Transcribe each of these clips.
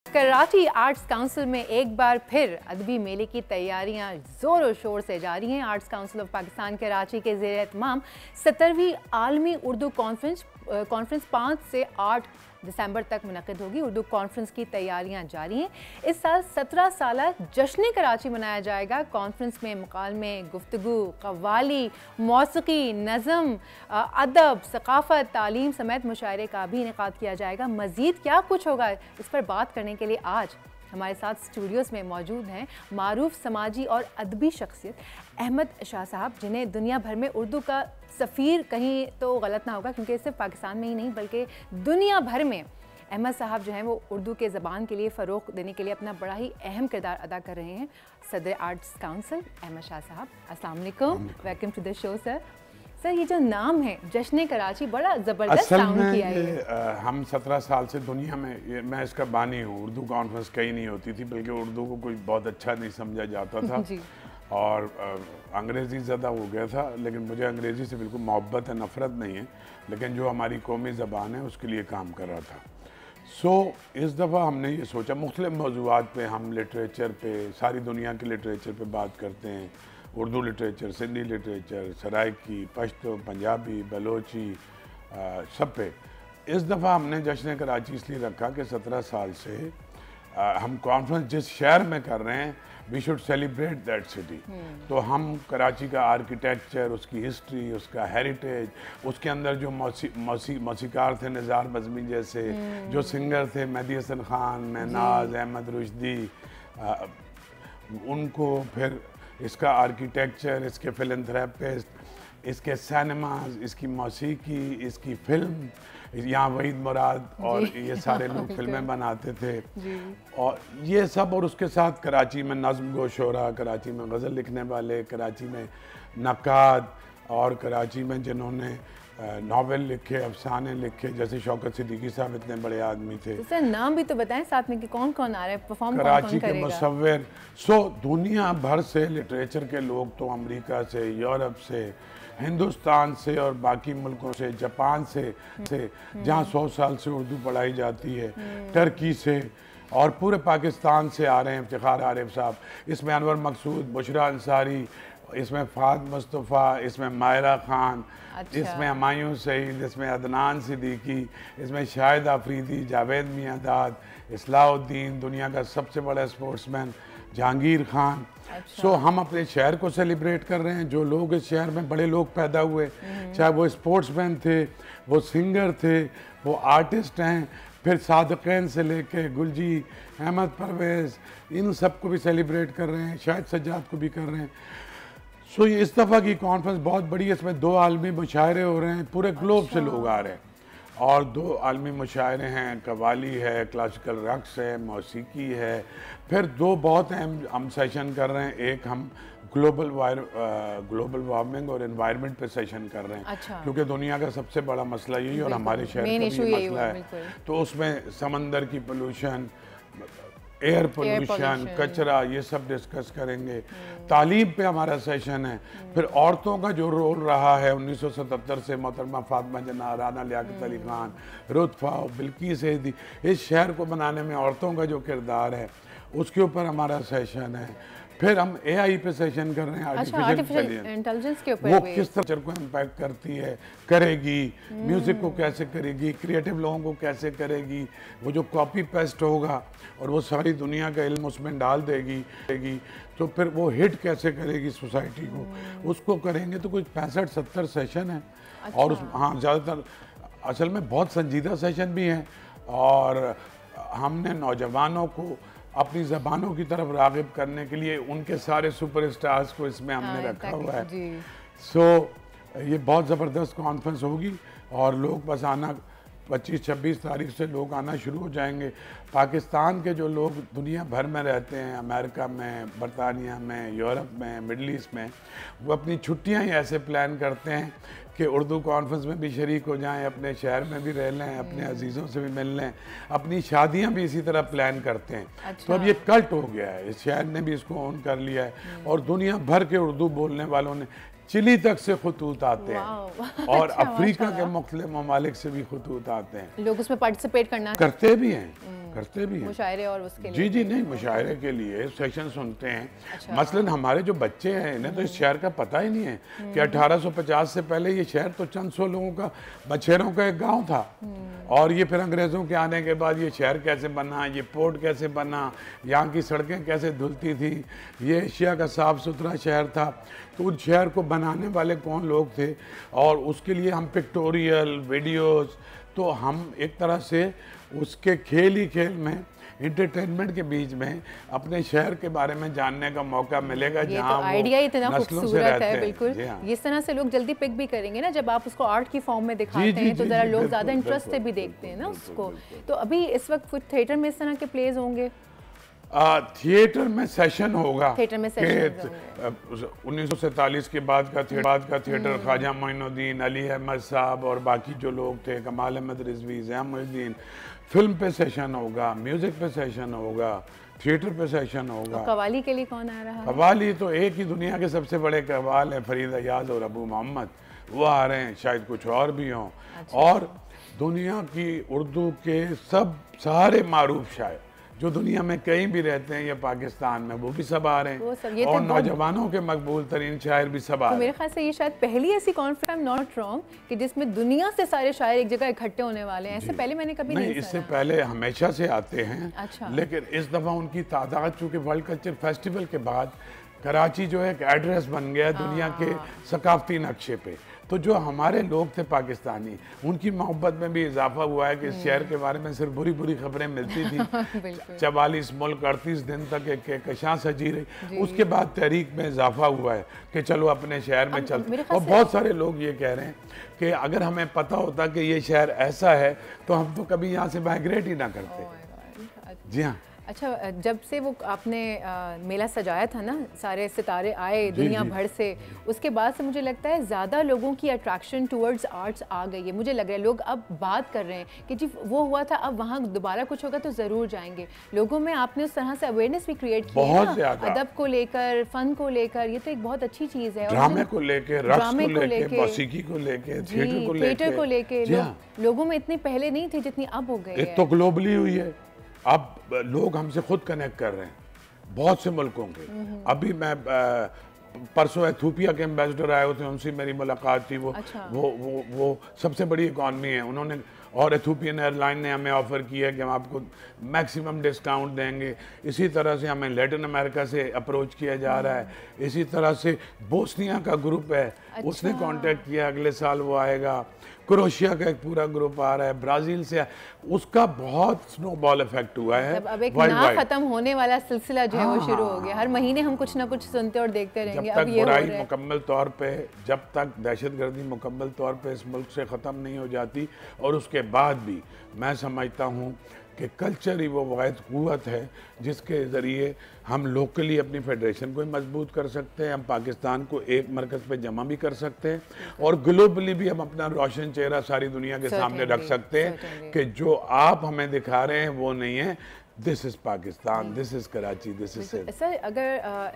Karachi arts council में एक बार फिर अदबी मेले की तैयारियां जोरों शोर से जारी हैं। Arts council of Pakistan Karachi के ज़ेर एहतमाम 17वीं आलमी उर्दू कॉन्फ्रेंस 5 से 8 दिसंबर तक मुनक़िद होगी। उर्दू कॉन्फ्रेंस की तैयारियां जारी हैं। इस साल 17 साला जश्न कराची मनाया जाएगा। कॉन्फ्रेंस में मुकालमे, गुफ्तगू, कव्वाली, मौसीकी, नज़म, अदब, सकाफ़त, तालीम समेत मुशायरे का भी इनेकाद किया जाएगा। मज़ीद क्या कुछ होगा, इस पर बात करने के लिए आज हमारे साथ स्टूडियोज़ में मौजूद हैं मारूफ समाजी और अदबी शख्सियत अहमद शाह साहब, जिन्हें दुनिया भर में उर्दू का सफ़ीर, कहीं तो गलत ना होगा क्योंकि सिर्फ पाकिस्तान में ही नहीं बल्कि दुनिया भर में अहमद साहब जो हैं वो उर्दू के ज़बान के लिए फ़रोग़ देने के लिए अपना बड़ा ही अहम किरदार अदा कर रहे हैं। सदर आर्ट्स काउंसिल अहमद शाह साहब, अस्सलाम वालेकुम, welcome to the show sir. Sir, ये जो नाम है जश्न कराची, बड़ा ज़बरदस्त साउंड किया है। हम 17 साल से दुनिया में, मैं इसका बानी हूँ। उर्दू कॉन्फ्रेंस कहीं नहीं होती थी, बल्कि उर्दू को कोई बहुत अच्छा नहीं समझा जाता था और अंग्रेज़ी ज़्यादा हो गया था। लेकिन मुझे अंग्रेज़ी से बिल्कुल मोहब्बत है, नफ़रत नहीं है, लेकिन जो हमारी कौमी ज़बान है उसके लिए काम कर रहा था। इस दफ़ा हमने ये सोचा, मुख्तलिफ़ मौज़ूआत पे हम लिटरेचर पे, सारी दुनिया के लिटरेचर पे बात करते हैं। उर्दू लिटरेचर, सिंधी लिटरेचर, सराइकी, पश्तो, पंजाबी, बलोची, सब पे। इस दफ़ा हमने जश्न कराची इसलिए रखा कि 17 साल से हम कॉन्फ्रेंस जिस शहर में कर रहे हैं, we should celebrate that city. तो हम कराची का आर्किटेक्चर, उसकी हिस्ट्री, उसका हेरिटेज, उसके अंदर जो मौसीकार थे निज़ार बज़मी जैसे, जो सिंगर थे मेहदी हसन खान, महनाज, अहमद रुश्दी, उनको फिर इसका आर्किटेक्चर, इसके फिलंथ्रेपिस्ट, इसके सिनेमाज, इसकी मौसीकी, इसकी फिल्म, यहाँ वहीद मुराद और ये सारे लोग फिल्में बनाते थे और ये सब, और उसके साथ कराची में नज़्म गो शोरा, कराची में गज़ल लिखने वाले, कराची में नक्काद और कराची में जिन्होंने नॉवेल लिखे, अफसाने लिखे, जैसे शौकत सिद्दीकी साहब इतने बड़े आदमी थे। तो सर नाम भी तो बताएं साथ में कि कौन कौन आ रहा है, परफॉर्म कराची के मुसव्विर। दुनिया भर से लिटरेचर के लोग, तो अमेरिका से, यूरोप से, हिंदुस्तान से और बाकी मुल्कों से, जापान से जहाँ 100 साल से उर्दू पढ़ाई जाती है, टर्की से और पूरे पाकिस्तान से आ रहे हैं। इफ्तिखार आरिफ साहब, इसमें अनवर मकसूद, बुशरा अंसारी, इसमें फ़ाद मुस्तफ़ा, इसमें मायरा खान, इसमें हमायूं सईद, इसमें अदनान सिद्दीकी, इसमें शाहिद आफरीदी, जावेद मियाँदाद, इस्लाउद्दीन, दुनिया का सबसे बड़ा स्पोर्ट्समैन जहांगीर खान। हम अपने शहर को सेलिब्रेट कर रहे हैं। जो लोग इस शहर में बड़े लोग पैदा हुए, चाहे वो स्पोर्ट्समैन थे, वो सिंगर थे, वो आर्टिस्ट हैं, फिर सादक़ैन से लेके गुलजी, अहमद परवेज़, इन सब को भी सेलिब्रेट कर रहे हैं, शाहिद सज्जाद को भी कर रहे हैं। ये इस दफ़ा की कॉन्फ्रेंस बहुत बड़ी है। इसमें 2 आलमी मुशायरे हो रहे हैं, पूरे ग्लोब से लोग आ रहे हैं और 2 आलमी मुशायरे हैं, कव्वाली है, क्लासिकल रक्स है, मौसीकी है। फिर 2 बहुत अहम हम सेशन कर रहे हैं। एक हम ग्लोबल वार्मिंग और एनवायरनमेंट पे सेशन कर रहे हैं, क्योंकि दुनिया का सबसे बड़ा मसला यही और हमारे शहर का भी मसला है। तो उसमें समंदर की पोल्यूशन, एयर पोल्यूशन, कचरा, ये सब डिस्कस करेंगे। तालीम पे हमारा सेशन है। फिर औरतों का जो रोल रहा है 1977 से, मोहतरमा फातिमा जना, राना लियाकत अली खान, रुतफा, बिल्किस सैदी, इस शहर को बनाने में औरतों का जो किरदार है उसके ऊपर हमारा सेशन है। फिर हम AI पे सेशन कर रहे हैं, आर्टिफिशियल इंटेलिजेंस के ऊपर, वो किस तरह को इम्पैक्ट करती है, करेगी, म्यूज़िक को कैसे करेगी, क्रिएटिव लोगों को कैसे करेगी, वो जो कॉपी पेस्ट होगा और वो सारी दुनिया का इल्म उसमें डाल देगी, तो फिर वो हिट कैसे करेगी सोसाइटी को, उसको करेंगे। तो कुछ 65-70 सेशन है। और हाँ, ज़्यादातर असल में बहुत संजीदा सेशन भी हैं और हमने नौजवानों को अपनी ज़बानों की तरफ राग़िब करने के लिए उनके सारे सुपरस्टार्स को इसमें हमने रखा हुआ है। ये बहुत ज़बरदस्त कॉन्फ्रेंस होगी और लोग बस आना 25-26 तारीख से लोग आना शुरू हो जाएंगे। पाकिस्तान के जो लोग दुनिया भर में रहते हैं, अमेरिका में, बरतानिया में, यूरोप में, मिडल ईस्ट में, वो अपनी छुट्टियां ही ऐसे प्लान करते हैं कि उर्दू कॉन्फ्रेंस में भी शरीक हो जाएं, अपने शहर में भी रह लें, अपने अजीज़ों से भी मिल लें, अपनी शादियां भी इसी तरह प्लान करते हैं। तो अब ये कल्ट हो गया है, इस शहर ने भी इसको ऑन कर लिया है और दुनिया भर के उर्दू बोलने वालों ने, चिली तक से खतूत आते हैं और अफ्रीका के मुख्तलिफ ममालिक से भी खतूत आते हैं। लोग उसमें पार्टिसिपेट करते भी हैं। करते भी हैं मुशायरे और उसके जी लिए। जी नहीं, मुशायरे के लिए सेशन सुनते हैं। अच्छा। मसलन हमारे जो बच्चे हैं इन्हें तो इस शहर का पता ही नहीं है कि 1850 से पहले ये शहर तो चंद सौ लोगों का, मछेरों का एक गांव था। और ये फिर अंग्रेज़ों के आने के बाद ये शहर कैसे बना, ये पोर्ट कैसे बना, यहाँ की सड़कें कैसे धुलती थी, ये एशिया का साफ़ सुथरा शहर था। तो उस शहर को बनाने वाले कौन लोग थे, और उसके लिए हम पिक्टोरियल वीडियोस, तो हम एक तरह से उसके खेल ही खेल में, इंटरटेनमेंट के बीच में अपने शहर के बारे में जानने का मौका मिलेगा। ये जहाँ तो आइडिया ही इतना नस्लों से खूबसूरत रहते है, हैं। बिल्कुल। जी हाँ। इस तरह से लोग जल्दी पिक भी करेंगे ना, जब आप उसको आर्ट की फॉर्म में दिखाते जी, हैं तो जी, जरा जी, लोग बिल्कुल, ज़्यादा इंटरेस्ट से बिल्कुल, भी देखते हैं ना बिल्कुल, उसको। बिल्कुल। तो अभी इस वक्त कुछ थिएटर में इस तरह के प्लेज होंगे? थिएटर में सेशन होगा। थिएटर में सेशंस होंगे। 1947 के बाद का थिएटर ख्वाजा मोइनुद्दीन, अली अहमद साहब और बाकी जो लोग थे, कमाल अहमद रिजवी, ज़ैमुद्दीन, फिल्म पे सेशन होगा, म्यूजिक पे सेशन होगा, थिएटर पे सेशन होगा। कवाली के लिए कौन आ रहा है? कवाली तो एक ही दुनिया के सबसे बड़े कवाल है, फरीद अयाज और अबू मोहम्मद, वो आ रहे हैं, शायद कुछ और भी हों। और दुनिया की उर्दू के सब सारे मारूफ शायर जो दुनिया में कहीं भी रहते हैं या पाकिस्तान में, वो भी सब आ रहे वो सब, हैं। ये तो और बहुत- नौजवानों के मकबूल तरीन शायर भी सब आ तो रहे मेरे हैं। ख्याल से ये शायद पहली ऐसी conference, I am not wrong, कि जिसमें दुनिया से सारे शायर एक जगह इकट्ठे होने वाले हैं। ऐसे पहले मैंने कभी नहीं, नहीं इससे सुना। पहले हमेशा से आते हैं। अच्छा। लेकिन इस दफ़ा उनकी तादाद, चूँकि वर्ल्ड कल्चर फेस्टिवल के बाद कराची जो है एक एड्रेस बन गया है दुनिया के सकाफती नक्शे पे। तो जो हमारे लोग थे पाकिस्तानी, उनकी मोहब्बत में भी इजाफा हुआ है कि इस शहर के बारे में सिर्फ बुरी बुरी खबरें मिलती थी। बिल्कुल। 44 मुल्क 38 दिन तक एक कहकशां सजी रही। उसके बाद तहरीक में इजाफा हुआ है कि चलो अपने शहर में चलते। मेरे और ख्याल से- बहुत सारे लोग ये कह रहे हैं कि अगर हमें पता होता कि ये शहर ऐसा है तो हम तो कभी यहाँ से माइग्रेट ही ना करते। Oh my God। जी हाँ। अच्छा, जब से वो आपने मेला सजाया था ना, सारे सितारे आए दुनिया भर से, उसके बाद से मुझे लगता है ज़्यादा लोगों की अट्रैक्शन टुवर्ड्स आर्ट्स आ गई है। मुझे लग रहा है लोग अब बात कर रहे हैं कि जी वो हुआ था, अब वहाँ दोबारा कुछ होगा तो ज़रूर जाएंगे। लोगों में आपने उस तरह से अवेयरनेस भी क्रिएट की है बहुत ना, ज़्यादा। अदब को लेकर, फ़न को लेकर, ये तो एक बहुत अच्छी चीज़ है। और ड्रामे मुझे- को लेके, रक्स ड्रामे को को लेके, लेके, मौसीकी को लेके, जी, थिएटर को लेके। जी हाँ। लोगों में इतनी पहले नहीं थी जितनी अब हो गई एक है। तो ग्लोबली हुई है, अब लोग हमसे खुद कनेक्ट कर रहे हैं बहुत से मुल्कों के। अभी मैं परसों एथोपिया के एम्बेसडर आए हुए थे, उनसे मेरी मुलाकात थी। अच्छा। वो सबसे बड़ी इकॉनमी है उन्होंने, और एथोपियन एयरलाइन ने हमें ऑफ़र किया है कि हम आपको मैक्सिमम डिस्काउंट देंगे। इसी तरह से हमें लैटिन अमेरिका से अप्रोच किया जा रहा है। इसी तरह से बोस्निया का ग्रुप है, उसने कांटेक्ट किया, अगले साल वो आएगा। क्रोएशिया का एक पूरा ग्रुप आ रहा है, ब्राज़ील से, उसका बहुत स्नोबॉल इफेक्ट हुआ है। मतलब अब एक world ना wide। खत्म होने वाला सिलसिला जो है वो शुरू हो गया। हर महीने हम कुछ ना कुछ सुनते और देखते रहेंगे। जब अब तक ये हो बुराई रहा है। मुकम्मल तौर पे, जब तक दहशतगर्दी मुकम्मल तौर पे इस मुल्क से ख़त्म नहीं हो जाती, और उसके बाद भी मैं समझता हूँ कि कल्चर ही वो वाहिद क़ुव्वत है जिसके ज़रिए हम लोकली अपनी फेडरेशन को ही मजबूत कर सकते हैं, हम पाकिस्तान को एक मरकज़ पे जमा भी कर सकते हैं, और ग्लोबली भी हम अपना रोशन चेहरा सारी दुनिया के सामने रख सकते हैं कि जो आप हमें दिखा रहे हैं वो नहीं है। This is Pakistan, this is Karachi, this is. Sir, अगर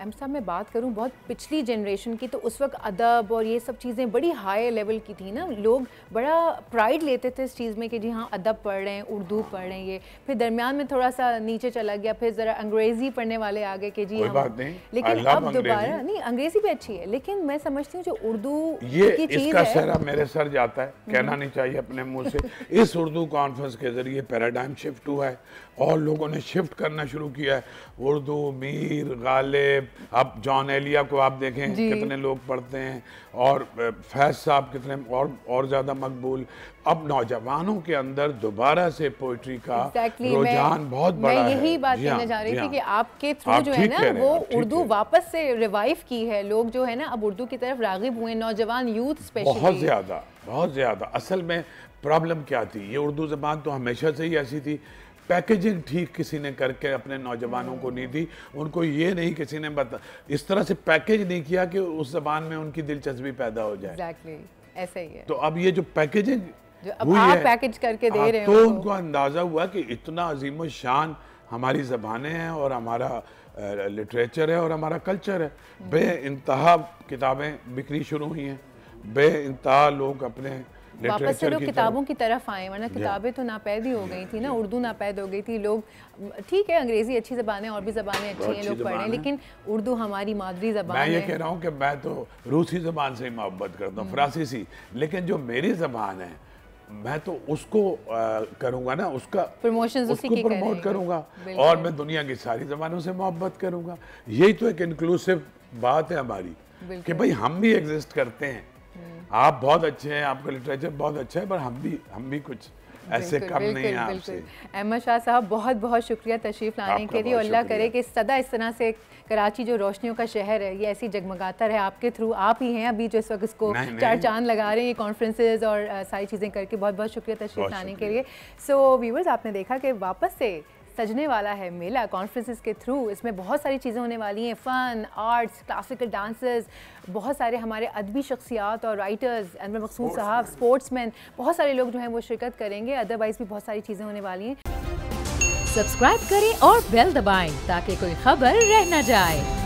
एम साहब मैं बात करूं बहुत पिछली जनरेशन की, तो उस वक्त अदब और ये सब चीज़ें बड़ी हाई लेवल की थी ना। लोग बड़ा प्राइड लेते थे इस चीज़ में कि जी हाँ अदब पढ़ रहे हैं, उर्दू पढ़ रहे हैं। ये फिर दरमियान में थोड़ा सा नीचे चला गया, फिर ज़रा अंग्रेज़ी पढ़ने वाले आ गए कि जी कोई हम, बात नहीं, लेकिन I love अब दोबारा अंग्रेज़ी। नहीं, अंग्रेज़ी भी अच्छी है, लेकिन मैं समझती हूँ जो उर्दू ये की चीज़ इसका है। सहरा मेरे सर जाता है, कहना नहीं चाहिए अपने मुंह से। इस उर्दू कॉन्फ्रेंस के जरिए पैराडाइम शिफ्ट हुआ है और लोगों ने शिफ्ट करना शुरू किया है। उर्दू, मीर, गालिब, अब जॉन एलिया को आप देखें कितने लोग पढ़ते हैं, और फैज साहब कितने और ज़्यादा मकबूल। अब नौजवानों के अंदर दोबारा से पोइट्री का रुझान बहुत बड़ा है। मैं यही बात जी हाँ, कहने जा रही जी थी हाँ। कि आपके थ्रू जो है ठीक ना कह रहे हैं, वो आप ठीक उर्दू कह रहे हैं। वापस से रिवाइव की है। लोग जो है ना अब उर्दू की तरफ रागिब हुए, नौजवान यूथ स्पेशली। बहुत ज़्यादा। असल में प्रॉब्लम क्या थी, ये उर्दू ज़बान तो हमेशा से ही ऐसी थी। पैकेजिंग ठीक किसी ने करके अपने नौजवानों को नहीं दी, उनको ये नहीं किसी ने इस तरह से पैकेज नहीं किया कि उस ज़बान में उनकी दिलचस्पी पैदा हो जाए। एग्जैक्टली ऐसा ही है। तो अब ये जो पैकेजिंग जो अब हुई आप है, पैकेज करके दे रहे तो हो उनको अंदाज़ा हुआ कि इतना अजीम शान हमारी ज़बानें हैं और हमारा लिटरेचर है और हमारा कल्चर है। बे इंतहा किताबें बिक्री शुरू हुई हैं, बे इंतहा लोग अपने वापस से लोग किताबों की तरफ आए, वरना किताबें तो नापैद ही हो गई थी ना, उर्दू नापैद हो गई थी। लोग ठीक है अंग्रेजी अच्छी ज़बान है और भी ज़बानें अच्छी हैं, लोग पढ़ें, लेकिन उर्दू हमारी मादरी ज़बान है। मैं ये कह रहा हूँ कि मैं तो रूसी ज़बान से ही मोहब्बत करता हूँ, फ्रांसीसी, लेकिन जो मेरी ज़बान है मैं तो उसको करूँगा ना, उसका प्रमोशन उसको प्रमोट करूँगा, और मैं दुनिया की सारी ज़बानों से मोहब्बत करूँगा। यही तो एक इंक्लूसिव बात है हमारी कि भाई हम भी एग्जिस्ट करते हैं। आप बहुत अच्छे हैं, आपका लिटरेचर बहुत अच्छा है, पर हम भी कुछ ऐसे कम नहीं है आपसे। अहमद शाह साहब बहुत बहुत शुक्रिया तशरीफ लाने के लिए, और अल्लाह करे कि सदा इस तरह से कराची जो रोशनियों का शहर है ये ऐसी जगमगाता रहे आपके थ्रू। आप ही हैं अभी जो इस वक्त इसको चार चांद लगा रहे हैं, ये कॉन्फ्रेंसेज और सारी चीज़ें करके। बहुत बहुत शुक्रिया तशरीफ लाने के लिए। सो व्यूअर्स, आपने देखा कि वापस से सजने वाला है मेला कॉन्फ्रेंसेस के थ्रू। इसमें बहुत सारी चीज़ें होने वाली हैं, फ़न, आर्ट्स, क्लासिकल डांसेस, बहुत सारे हमारे अदबी शख्सियात और राइटर्स, अनवर मकसूद साहब, स्पोर्ट्समैन, बहुत सारे लोग जो हैं वो शिरकत करेंगे। अदरवाइज़ भी बहुत सारी चीज़ें होने वाली हैं। सब्सक्राइब करें और बेल दबाएं ताकि कोई खबर रह न जाए।